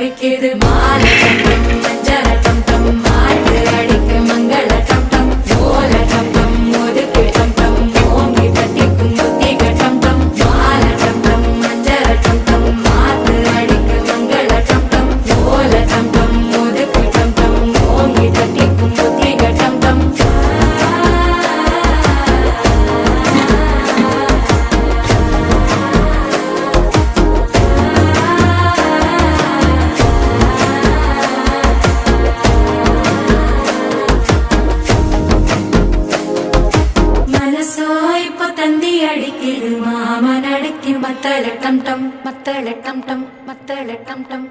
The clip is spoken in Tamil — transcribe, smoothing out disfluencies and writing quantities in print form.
தவிக்குது மால டம் டம் மஞ்சள டம் டம் மாட்டு அடிக்க மங்கள டம் டம் ஓல டம் டம் ஒதுக்கு டம் டம் ஓங்கி தட்டிக்கும் புத்திக டம் டம் மால டம் டம் மஞ்சள டம் டம் மாட்டு அடிக்க மங்கள டம் டம் ஓல டம் டம் ஒதுக்கு டம் டம் ஓங்கி தட்டிக்கும் புத்திக டம் டம் தந்தி அடிக்குது மாமன் அடிக்கு மத்தள டம் டம் மத்தள டம் டம் மத்தள டம் டம்